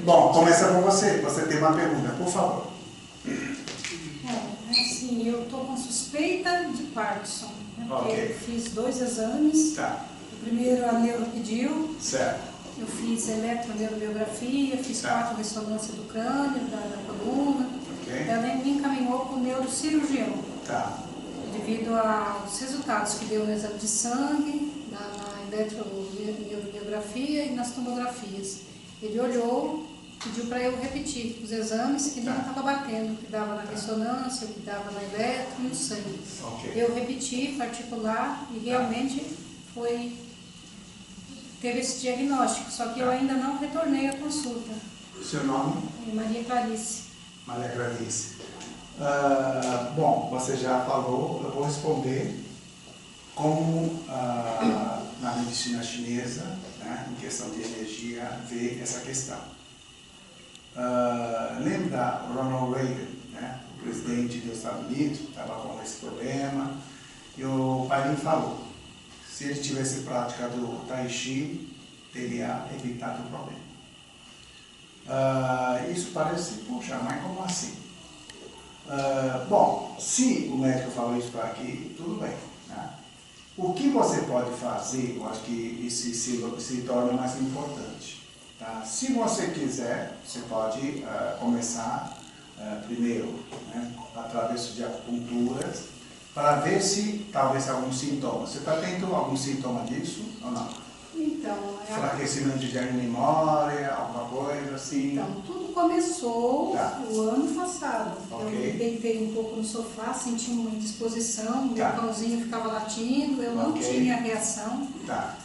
Bom, começa com você. Você tem uma pergunta, por favor. Assim, eu estou com suspeita de Parkinson, né? Porque Ok. eu fiz 2 exames. Tá. O primeiro a neuro pediu, Certo. eu fiz eletroneurobiografia, fiz 4 ressonâncias do crânio, da coluna. Ok. Ela me encaminhou para o neurocirurgião, Tá. devido aos resultados que deu no exame de sangue, na eletroneurobiografia e nas tomografias. Ele olhou, pediu para eu repetir os exames que não estava batendo, o que dava na ressonância, o que dava na eletro e no sangue. Ok. Eu repeti, particular, e realmente teve esse diagnóstico, só que eu ainda não retornei à consulta. Seu nome? Maria Clarice. Maria Clarice. Bom, você já falou, eu vou responder como na medicina chinesa, né, em questão de energia, vê essa questão. Lembra Ronald Reagan, né, o presidente dos Estados Unidos, estava com esse problema, e o pai falou, se ele tivesse praticado o Tai Chi, teria evitado o problema. Isso parece, puxa, mas como assim? Bom, se o médico falou isso para aqui, tudo bem, né? O que você pode fazer, eu acho que isso se torna mais importante. Tá? Se você quiser, você pode começar primeiro, né, através de acupunturas, para ver se talvez algum sintoma. Você está tendo algum sintoma disso ou não? Então, Enfraquecimento de memória, alguma coisa assim? Então, tudo começou o ano passado. Ok. Eu deitei um pouco no sofá, senti uma indisposição, meu Tá. cãozinho ficava latindo, eu não Ok. tinha reação. Tá.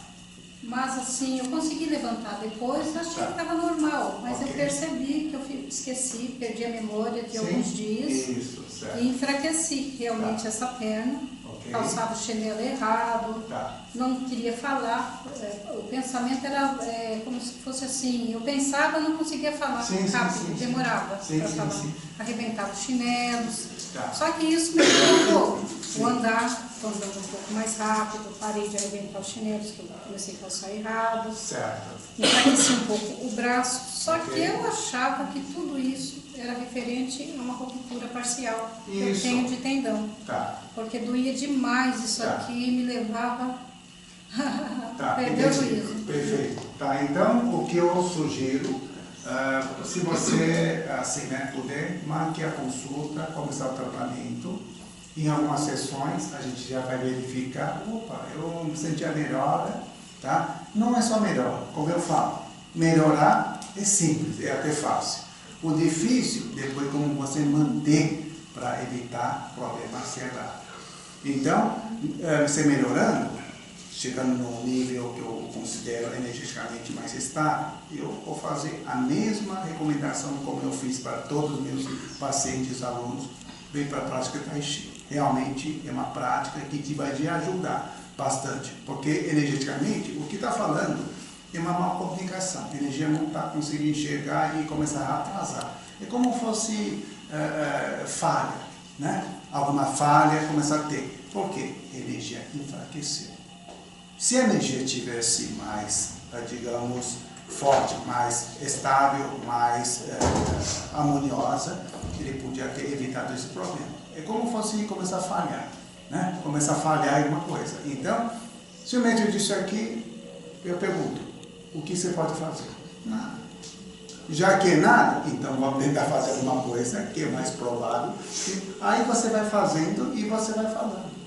Mas assim, eu consegui levantar depois, achei que estava normal, mas Ok. eu percebi que eu esqueci, perdi a memória de alguns dias Isso, certo. e enfraqueci realmente essa perna, Ok. calçava o chinelo errado, Tá. não queria falar, o pensamento era como se fosse assim, eu pensava não conseguia falar rápido, demorava para falar, arrebentava os chinelos, só que isso me ajudou o andar, estou andando um pouco mais rápido, parei de arrebentar os chinelos, que eu comecei a calçar errado, enfraqueci um pouco o braço, só que eu achava que tudo isso era referente a uma ruptura parcial que eu tenho de tendão, porque doía demais isso aqui e me levava a perder o juízo. Perfeito. Tá, então, o que eu sugiro, se você assim, né, puder, marque a consulta, começar o tratamento. Em algumas sessões, a gente já vai verificar, opa, eu sentia melhora, tá? Não é só melhora, como eu falo, melhorar é simples, é até fácil. O difícil, depois, como você manter para evitar problemas ansiedade. Então, você melhorando, chegando no nível que eu considero energeticamente mais estável, eu vou fazer a mesma recomendação como eu fiz para todos os meus pacientes, alunos, vem para a prática Tai Chi. Realmente é uma prática que vai te ajudar bastante, porque energeticamente o que está falando é uma má comunicação. A energia não está conseguindo enxergar e começar a atrasar. É como se fosse falha, né? Alguma falha começa a ter. Por quê? A energia enfraqueceu. Se a energia tivesse mais, digamos, forte, mais estável, mais harmoniosa, ele podia ter evitado esse problema. É como se fosse começar a falhar, né? Começar a falhar em alguma coisa. Então, se o médico disse aqui, eu pergunto, o que você pode fazer? Nada. Já que é nada, então vamos tentar fazer alguma coisa que é mais provável. Aí você vai fazendo e você vai falando.